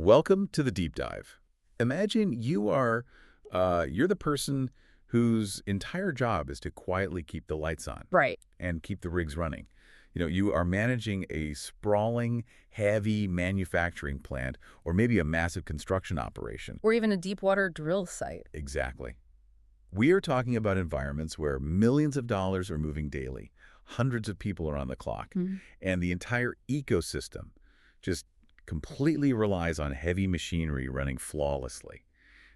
Welcome to the deep dive. Imagine you're the person whose entire job is to quietly keep the lights on Right. and keep the rigs running. You are managing a sprawling, heavy manufacturing plant or maybe a massive construction operation. Or even a deep water drill site. Exactly. We are talking about environments where millions of dollars are moving daily, hundreds of people are on the clock, and the entire ecosystem just completely relies on heavy machinery running flawlessly.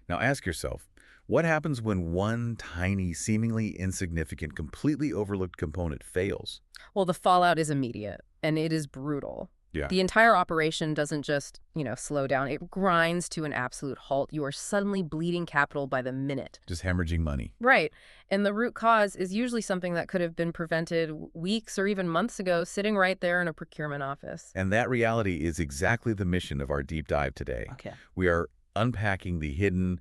Now ask yourself, what happens when one tiny, seemingly insignificant, completely overlooked component fails? Well, the fallout is immediate, and it is brutal. Yeah. The entire operation doesn't just, slow down. It grinds to an absolute halt. You are suddenly bleeding capital by the minute. Just hemorrhaging money. Right. And the root cause is usually something that could have been prevented weeks or even months ago, sitting right there in a procurement office. And that reality is exactly the mission of our deep dive today. Okay. We are unpacking the hidden,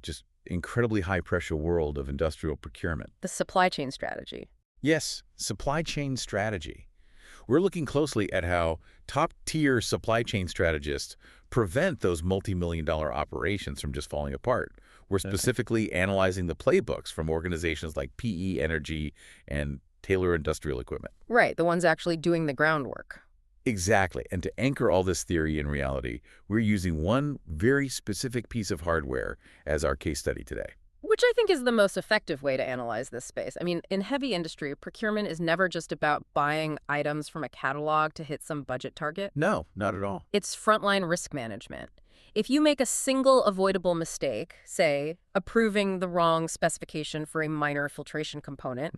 just incredibly high-pressure world of industrial procurement. The supply chain strategy. Yes, supply chain strategy. We're looking closely at how top-tier supply chain strategists prevent those multi-million-dollar operations from just falling apart. We're specifically analyzing the playbooks from organizations like PE Energy and Taylor Industrial Equipment. Right, the ones actually doing the groundwork. Exactly. And to anchor all this theory in reality, we're using one very specific piece of hardware as our case study today. Which I think is the most effective way to analyze this space. I mean, in heavy industry, procurement is never just about buying items from a catalog to hit some budget target. No, not at all. It's frontline risk management. If you make a single avoidable mistake, say, approving the wrong specification for a minor filtration component,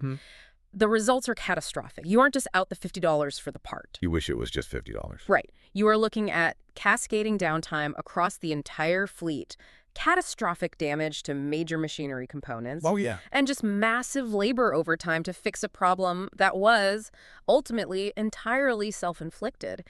the results are catastrophic. You aren't just out the $50 for the part. You wish it was just $50. Right. You are looking at cascading downtime across the entire fleet, catastrophic damage to major machinery components. Oh, yeah. And just massive labor overtime to fix a problem that was ultimately entirely self-inflicted.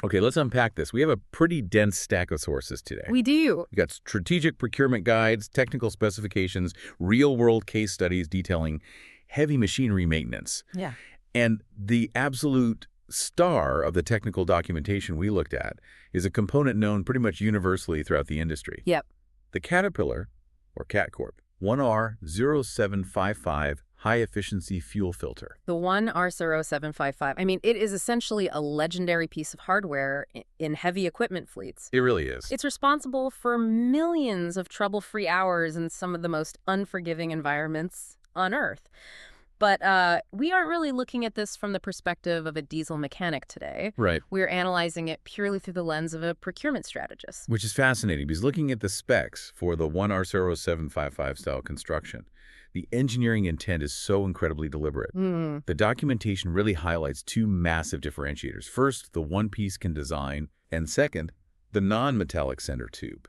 Okay, let's unpack this. We have a pretty dense stack of sources today. We do. We got strategic procurement guides, technical specifications, real-world case studies detailing heavy machinery maintenance. Yeah. And the absolute star of the technical documentation we looked at is a component known pretty much universally throughout the industry. Yep. The Caterpillar, or CatCorp, 1R-0755 high-efficiency fuel filter. The 1R-0755. I mean, it is essentially a legendary piece of hardware in heavy equipment fleets. It really is. It's responsible for millions of trouble-free hours in some of the most unforgiving environments on Earth. But we aren't really looking at this from the perspective of a diesel mechanic today. Right. We're analyzing it purely through the lens of a procurement strategist. Which is fascinating because looking at the specs for the 1R-0755 style construction, the engineering intent is so incredibly deliberate. The documentation really highlights two massive differentiators. First, the one-piece can design, and second, the non-metallic center tube.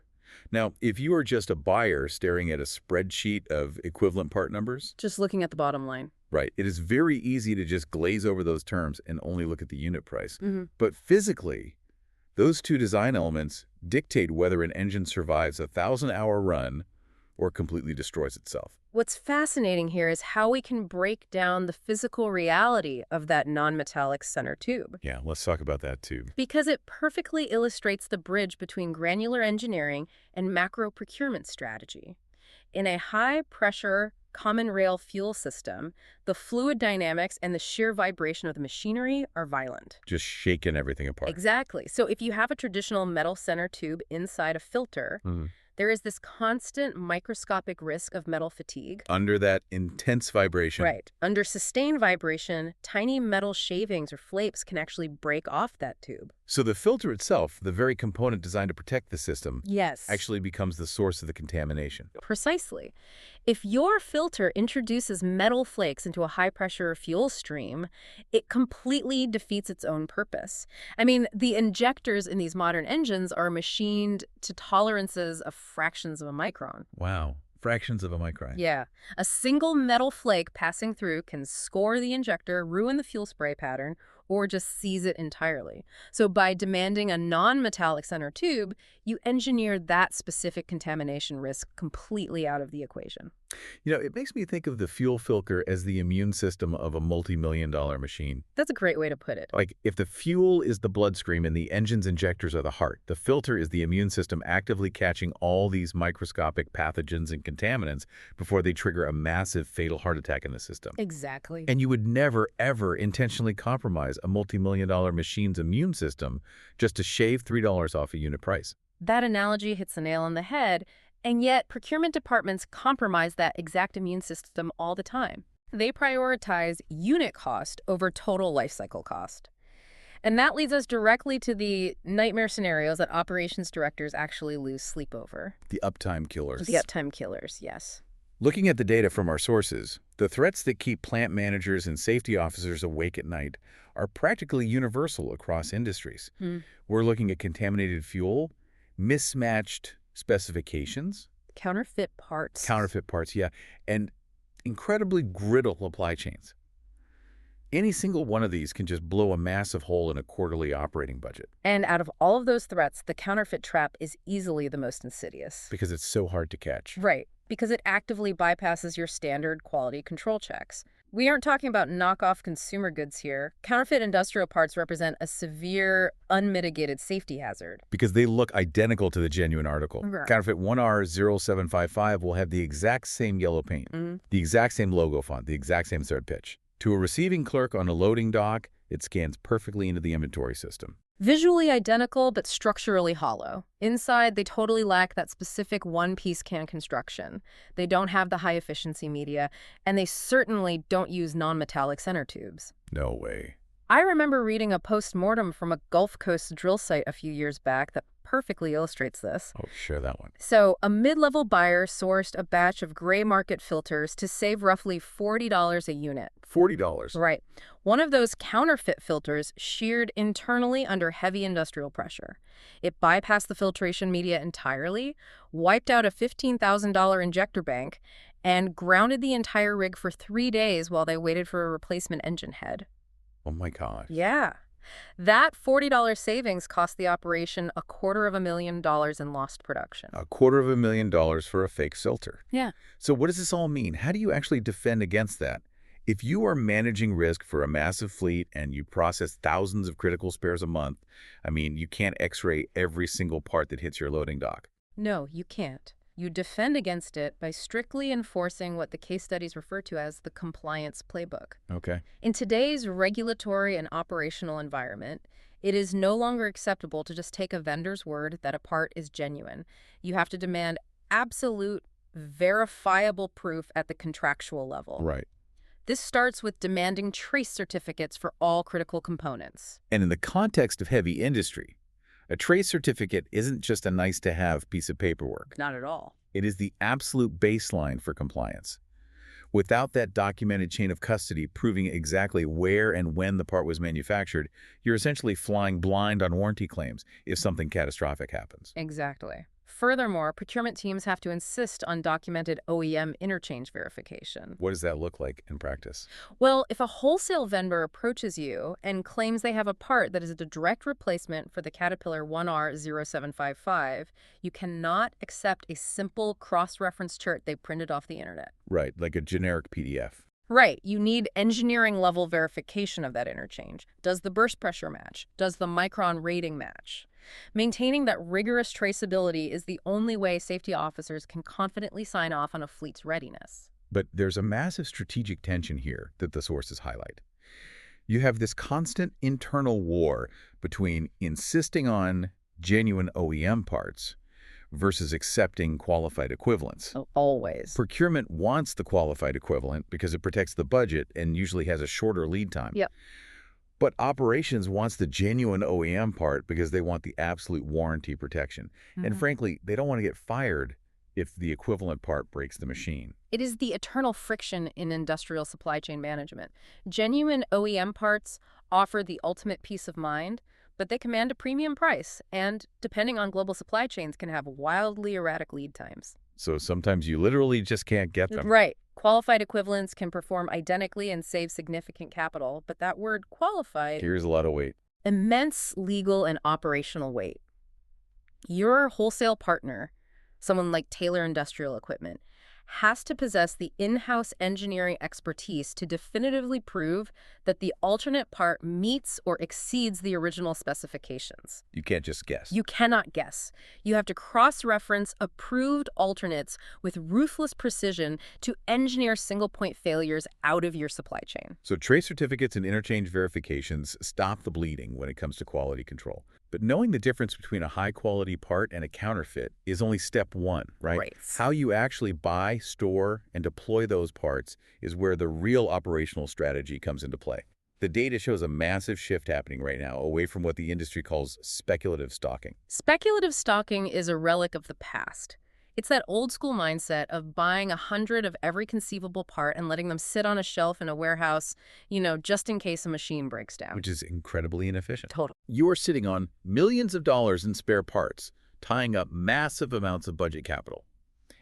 Now, if you are just a buyer staring at a spreadsheet of equivalent part numbers, Just looking at the bottom line. right, it is very easy to just glaze over those terms and only look at the unit price. But physically, those two design elements dictate whether an engine survives a 1,000-hour run or completely destroys itself. What's fascinating here is how we can break down the physical reality of that non-metallic center tube. Yeah, let's talk about that too. Because it perfectly illustrates the bridge between granular engineering and macro procurement strategy. In a high-pressure, common rail fuel system, the fluid dynamics and the sheer vibration of the machinery are violent. Just shaking everything apart. Exactly. So if you have a traditional metal center tube inside a filter, there is this constant microscopic risk of metal fatigue. Under that intense vibration. Right. Under sustained vibration, tiny metal shavings or flakes can actually break off that tube. So the filter itself, the very component designed to protect the system, Yes. actually becomes the source of the contamination. Precisely. If your filter introduces metal flakes into a high-pressure fuel stream, it completely defeats its own purpose. I mean, the injectors in these modern engines are machined to tolerances of fractions of a micron. Wow. Fractions of a micron. Yeah. A single metal flake passing through can score the injector, ruin the fuel spray pattern, or just seize it entirely. So by demanding a non-metallic center tube, you engineer that specific contamination risk completely out of the equation. It makes me think of the fuel filter as the immune system of a multi-million-dollar machine. That's a great way to put it. Like, if the fuel is the bloodstream and the engine's injectors are the heart, the filter is the immune system actively catching all these microscopic pathogens and contaminants before they trigger a massive fatal heart attack in the system. Exactly. And you would never, ever intentionally compromise a multi-million-dollar machine's immune system just to shave $3 off a unit price. That analogy hits the nail on the head, and yet procurement departments compromise that exact immune system all the time. They prioritize unit cost over total life cycle cost. And that leads us directly to the nightmare scenarios that operations directors actually lose sleep over. The uptime killers. The uptime killers, yes. Looking at the data from our sources, the threats that keep plant managers and safety officers awake at night are practically universal across industries. We're looking at contaminated fuel, mismatched specifications. Counterfeit parts. Counterfeit parts, yeah. And incredibly brittle supply chains. Any single one of these can just blow a massive hole in a quarterly operating budget. And out of all of those threats, the counterfeit trap is easily the most insidious. Because it's so hard to catch. Right, because it actively bypasses your standard quality control checks. We aren't talking about knockoff consumer goods here. Counterfeit industrial parts represent a severe, unmitigated safety hazard. Because they look identical to the genuine article. Right. Counterfeit 1R-0755 will have the exact same yellow paint, the exact same logo font, the exact same thread pitch. To a receiving clerk on a loading dock, it scans perfectly into the inventory system. Visually identical, but structurally hollow. Inside, they totally lack that specific one-piece can construction. They don't have the high-efficiency media, and they certainly don't use non-metallic center tubes. No way. I remember reading a post-mortem from a Gulf Coast drill site a few years back that perfectly illustrates this. Oh, share that one. So, a mid-level buyer sourced a batch of gray market filters to save roughly $40 a unit. $40? Right. One of those counterfeit filters sheared internally under heavy industrial pressure. It bypassed the filtration media entirely, wiped out a $15,000 injector bank, and grounded the entire rig for 3 days while they waited for a replacement engine head. Oh my gosh. Yeah. That $40 savings cost the operation $250,000 in lost production. $250,000 for a fake filter. Yeah. So what does this all mean? How do you actually defend against that? If you are managing risk for a massive fleet and you process thousands of critical spares a month, you can't x-ray every single part that hits your loading dock. No, you can't. You defend against it by strictly enforcing what the case studies refer to as the compliance playbook. Okay. In today's regulatory and operational environment, it is no longer acceptable to just take a vendor's word that a part is genuine. You have to demand absolute, verifiable proof at the contractual level. Right. This starts with demanding trace certificates for all critical components. And in the context of heavy industry, a trace certificate isn't just a nice-to-have piece of paperwork. Not at all. It is the absolute baseline for compliance. Without that documented chain of custody proving exactly where and when the part was manufactured, you're essentially flying blind on warranty claims if something catastrophic happens. Exactly. Furthermore, procurement teams have to insist on documented OEM interchange verification. What does that look like in practice? Well, if a wholesale vendor approaches you and claims they have a part that is a direct replacement for the Caterpillar 1R-0755, you cannot accept a simple cross-reference chart they printed off the internet. Right, like a generic PDF. Right. You need engineering-level verification of that interchange. Does the burst pressure match? Does the micron rating match? Maintaining that rigorous traceability is the only way safety officers can confidently sign off on a fleet's readiness. But there's a massive strategic tension here that the sources highlight. You have this constant internal war between insisting on genuine OEM parts versus accepting qualified equivalents. Oh, always. Procurement wants the qualified equivalent because it protects the budget and usually has a shorter lead time. Yep. But operations wants the genuine OEM part because they want the absolute warranty protection. And frankly, they don't want to get fired if the equivalent part breaks the machine. It is the eternal friction in industrial supply chain management. Genuine OEM parts offer the ultimate peace of mind, but they command a premium price and, depending on global supply chains, can have wildly erratic lead times. So sometimes you literally just can't get them. Right. Qualified equivalents can perform identically and save significant capital, but that word qualified, Here's a lot of weight. immense legal and operational weight. Your wholesale partner, someone like Taylor Industrial Equipment, has to possess the in-house engineering expertise to definitively prove that the alternate part meets or exceeds the original specifications. You can't just guess. You cannot guess. You have to cross-reference approved alternates with ruthless precision to engineer single-point failures out of your supply chain. So trace certificates and interchange verifications stop the bleeding when it comes to quality control. But knowing the difference between a high-quality part and a counterfeit is only step one, right? Right. How you actually buy, store, and deploy those parts is where the real operational strategy comes into play. The data shows a massive shift happening right now away from what the industry calls speculative stocking. Speculative stocking is a relic of the past. It's that old-school mindset of buying 100 of every conceivable part and letting them sit on a shelf in a warehouse, just in case a machine breaks down. Which is incredibly inefficient. Total. You are sitting on millions of dollars in spare parts, tying up massive amounts of budget capital.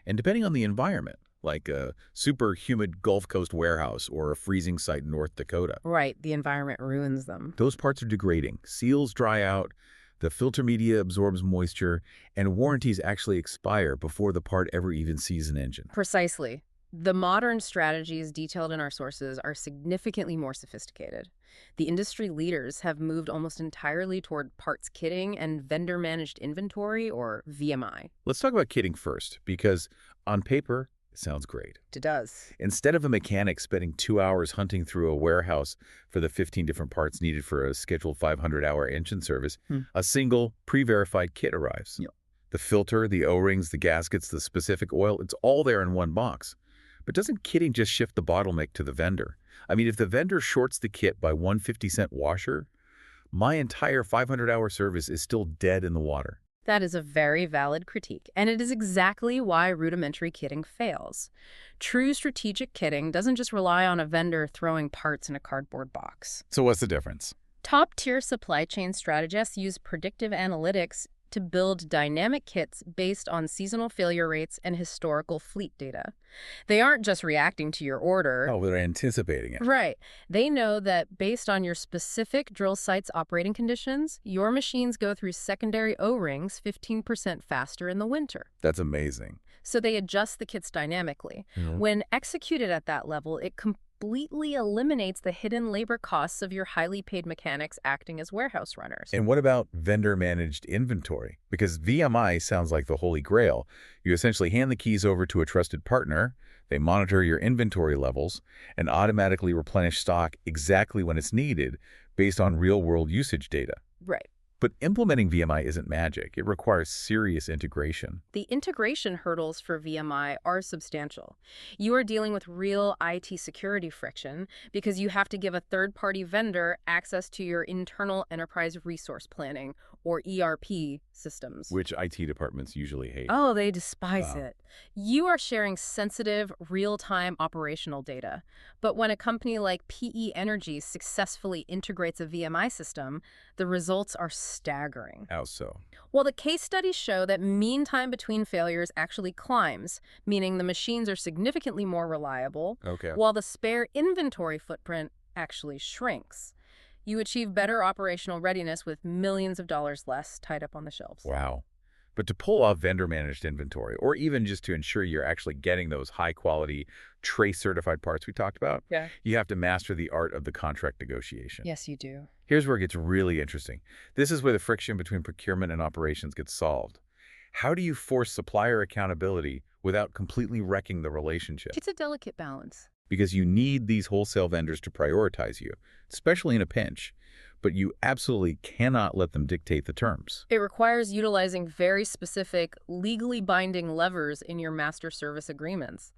And depending on the environment, like a super humid Gulf Coast warehouse or a freezing site in North Dakota. Right, the environment ruins them. Those parts are degrading, seals dry out, the filter media absorbs moisture, and warranties actually expire before the part ever even sees an engine. Precisely. The modern strategies detailed in our sources are significantly more sophisticated. The industry leaders have moved almost entirely toward parts kitting and vendor-managed inventory, or VMI. Let's talk about kitting first, because on paper, it sounds great. It does. Instead of a mechanic spending 2 hours hunting through a warehouse for the 15 different parts needed for a scheduled 500-hour engine service, a single pre-verified kit arrives. Yep. The filter, the O-rings, the gaskets, the specific oil, it's all there in one box. But doesn't kitting just shift the bottleneck to the vendor? I mean, if the vendor shorts the kit by 1 50-cent washer, my entire 500-hour service is still dead in the water. That is a very valid critique, and it is exactly why rudimentary kitting fails. True strategic kitting doesn't just rely on a vendor throwing parts in a cardboard box. So what's the difference? Top-tier supply chain strategists use predictive analytics to build dynamic kits based on seasonal failure rates and historical fleet data. They aren't just reacting to your order. Oh, they're anticipating it. Right. They know that based on your specific drill site's operating conditions, your machines go through secondary O-rings 15% faster in the winter. That's amazing. So they adjust the kits dynamically. When executed at that level, it completely eliminates the hidden labor costs of your highly paid mechanics acting as warehouse runners. And what about vendor-managed inventory? Because VMI sounds like the holy grail. You essentially hand the keys over to a trusted partner, they monitor your inventory levels, and automatically replenish stock exactly when it's needed based on real-world usage data. Right. But implementing VMI isn't magic. It requires serious integration. The integration hurdles for VMI are substantial. You are dealing with real IT security friction because you have to give a third-party vendor access to your internal enterprise resource planning, or ERP, systems. Which IT departments usually hate. Oh, they despise it. You are sharing sensitive, real-time operational data. But when a company like PE Energy successfully integrates a VMI system, the results are staggering. How so? Well, the case studies show that mean time between failures actually climbs, meaning the machines are significantly more reliable, while the spare inventory footprint actually shrinks. You achieve better operational readiness with millions of dollars less tied up on the shelves. Wow. But to pull off vendor-managed inventory, or even just to ensure you're actually getting those high-quality, trace-certified parts we talked about, you have to master the art of the contract negotiation. Yes, you do. Here's where it gets really interesting. This is where the friction between procurement and operations gets solved. How do you force supplier accountability without completely wrecking the relationship? It's a delicate balance. Because you need these wholesale vendors to prioritize you, especially in a pinch, but you absolutely cannot let them dictate the terms. It requires utilizing very specific, legally binding levers in your master service agreements.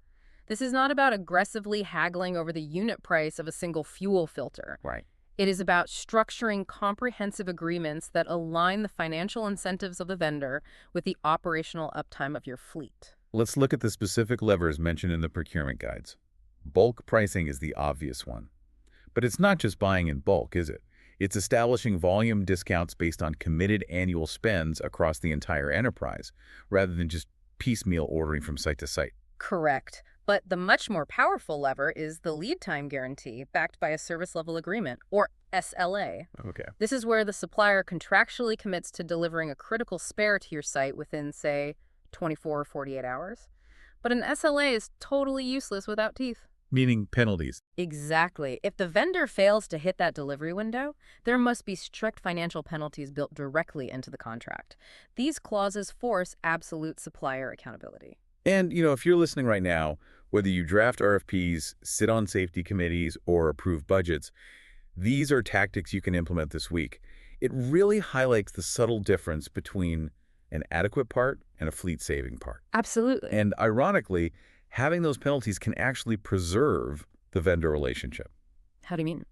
This is not about aggressively haggling over the unit price of a single fuel filter. Right. It is about structuring comprehensive agreements that align the financial incentives of the vendor with the operational uptime of your fleet. Let's look at the specific levers mentioned in the procurement guides. Bulk pricing is the obvious one. But it's not just buying in bulk, is it? It's establishing volume discounts based on committed annual spends across the entire enterprise, rather than just piecemeal ordering from site to site. Correct. But the much more powerful lever is the lead time guarantee, backed by a service level agreement, or SLA. Okay. This is where the supplier contractually commits to delivering a critical spare to your site within, say, 24 or 48 hours. But an SLA is totally useless without teeth. Meaning penalties. Exactly. If the vendor fails to hit that delivery window, there must be strict financial penalties built directly into the contract. These clauses force absolute supplier accountability. And, if you're listening right now, whether you draft RFPs, sit on safety committees, or approve budgets, these are tactics you can implement this week. It really highlights the subtle difference between an adequate part and a fleet-saving part. Absolutely. And ironically, having those penalties can actually preserve the vendor relationship. How do you mean?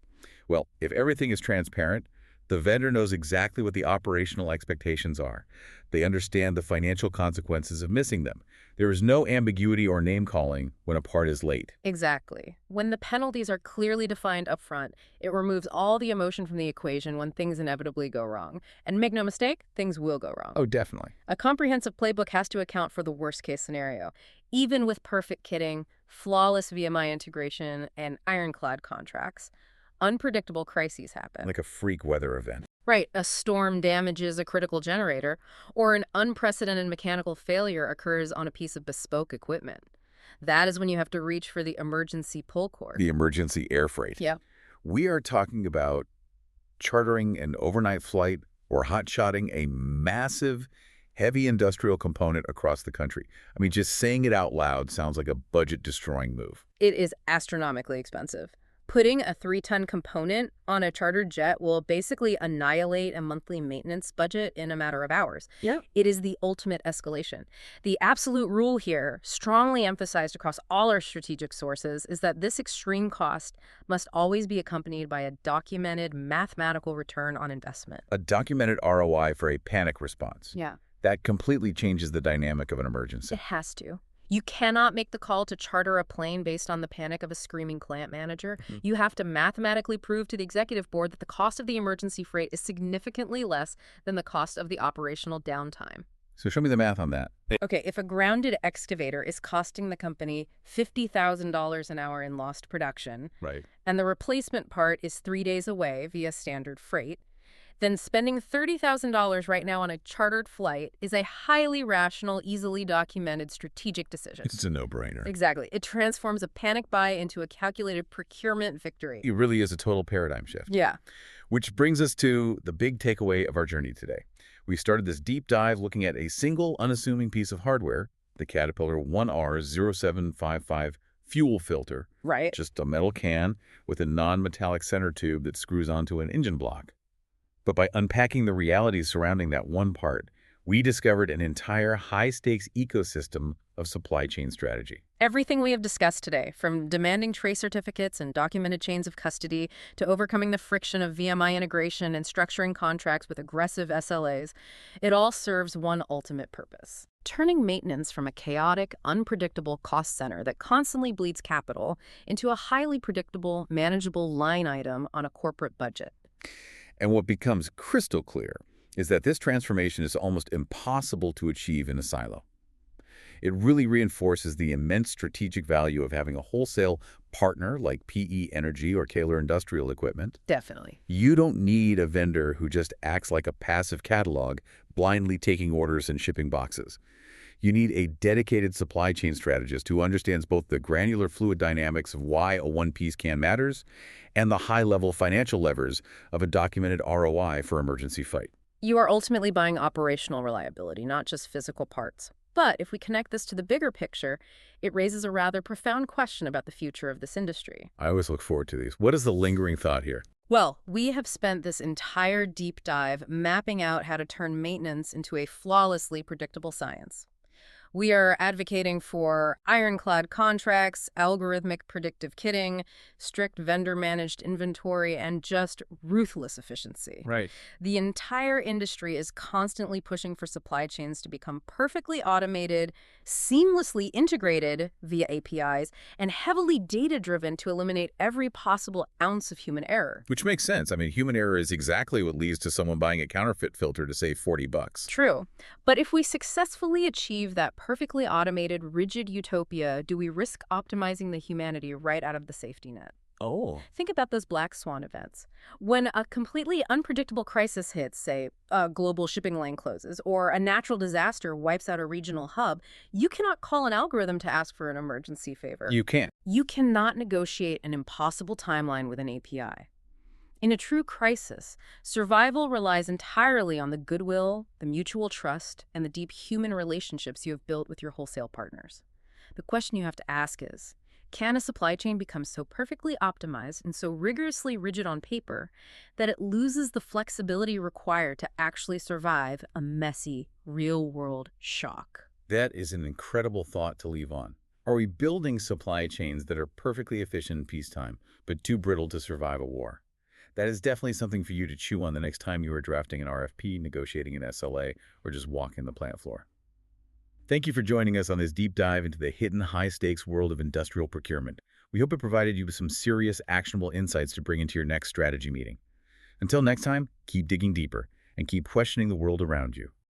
Well, if everything is transparent, the vendor knows exactly what the operational expectations are. They understand the financial consequences of missing them. There is no ambiguity or name-calling when a part is late. Exactly. When the penalties are clearly defined upfront, it removes all the emotion from the equation when things inevitably go wrong. And make no mistake, things will go wrong. Oh, definitely. A comprehensive playbook has to account for the worst-case scenario. Even with perfect kitting, flawless VMI integration, and ironclad contracts, unpredictable crises happen. Like a freak weather event. Right, a storm damages a critical generator, or an unprecedented mechanical failure occurs on a piece of bespoke equipment. That is when you have to reach for the emergency pull cord. The emergency air freight. Yeah. We are talking about chartering an overnight flight or hot-shotting a massive, heavy industrial component across the country. I mean, just saying it out loud sounds like a budget-destroying move. It is astronomically expensive. Putting a 3-ton component on a chartered jet will basically annihilate a monthly maintenance budget in a matter of hours. Yeah. It is the ultimate escalation. The absolute rule here, strongly emphasized across all our strategic sources, is that this extreme cost must always be accompanied by a documented mathematical return on investment. A documented ROI for a panic response. Yeah. That completely changes the dynamic of an emergency. It has to. You cannot make the call to charter a plane based on the panic of a screaming plant manager. You have to mathematically prove to the executive board that the cost of the emergency freight is significantly less than the cost of the operational downtime. So show me the math on that. Okay, if a grounded excavator is costing the company $50,000 an hour in lost production, Right. and the replacement part is 3 days away via standard freight, then spending $30,000 right now on a chartered flight is a highly rational, easily documented strategic decision. It's a no-brainer. Exactly. It transforms a panic buy into a calculated procurement victory. It really is a total paradigm shift. Yeah. Which brings us to the big takeaway of our journey today. We started this deep dive looking at a single, unassuming piece of hardware, the Caterpillar 1R-0755 fuel filter. Right. Just a metal can with a non-metallic center tube that screws onto an engine block. But by unpacking the realities surrounding that one part, we discovered an entire high-stakes ecosystem of supply chain strategy. Everything we have discussed today, from demanding trace certificates and documented chains of custody to overcoming the friction of VMI integration and structuring contracts with aggressive SLAs, it all serves one ultimate purpose: turning maintenance from a chaotic, unpredictable cost center that constantly bleeds capital into a highly predictable, manageable line item on a corporate budget. And what becomes crystal clear is that this transformation is almost impossible to achieve in a silo. It really reinforces the immense strategic value of having a wholesale partner like PE Energy or Kaler Industrial Equipment. Definitely. You don't need a vendor who just acts like a passive catalog, blindly taking orders and shipping boxes. You need a dedicated supply chain strategist who understands both the granular fluid dynamics of why a one-piece can matters and the high-level financial levers of a documented ROI for emergency fight. You are ultimately buying operational reliability, not just physical parts. But if we connect this to the bigger picture, it raises a rather profound question about the future of this industry. I always look forward to these. What is the lingering thought here? Well, we have spent this entire deep dive mapping out how to turn maintenance into a flawlessly predictable science. We are advocating for ironclad contracts, algorithmic predictive kitting, strict vendor-managed inventory, and just ruthless efficiency. Right. The entire industry is constantly pushing for supply chains to become perfectly automated, seamlessly integrated via APIs, and heavily data-driven to eliminate every possible ounce of human error. Which makes sense. I mean, human error is exactly what leads to someone buying a counterfeit filter to save $40. True. But if we successfully achieve that perfectly automated, rigid utopia do we risk optimizing the humanity right out of the safety net? Oh. Think about those black swan events. When a completely unpredictable crisis hits, say, a global shipping lane closes, or a natural disaster wipes out a regional hub, you cannot call an algorithm to ask for an emergency favor. You can't. You cannot negotiate an impossible timeline with an API. In a true crisis, survival relies entirely on the goodwill, the mutual trust, and the deep human relationships you have built with your wholesale partners. The question you have to ask is, can a supply chain become so perfectly optimized and so rigorously rigid on paper that it loses the flexibility required to actually survive a messy, real-world shock? That is an incredible thought to leave on. Are we building supply chains that are perfectly efficient in peacetime, but too brittle to survive a war? That is definitely something for you to chew on the next time you are drafting an RFP, negotiating an SLA, or just walking the plant floor. Thank you for joining us on this deep dive into the hidden high-stakes world of industrial procurement. We hope it provided you with some serious, actionable insights to bring into your next strategy meeting. Until next time, keep digging deeper and keep questioning the world around you.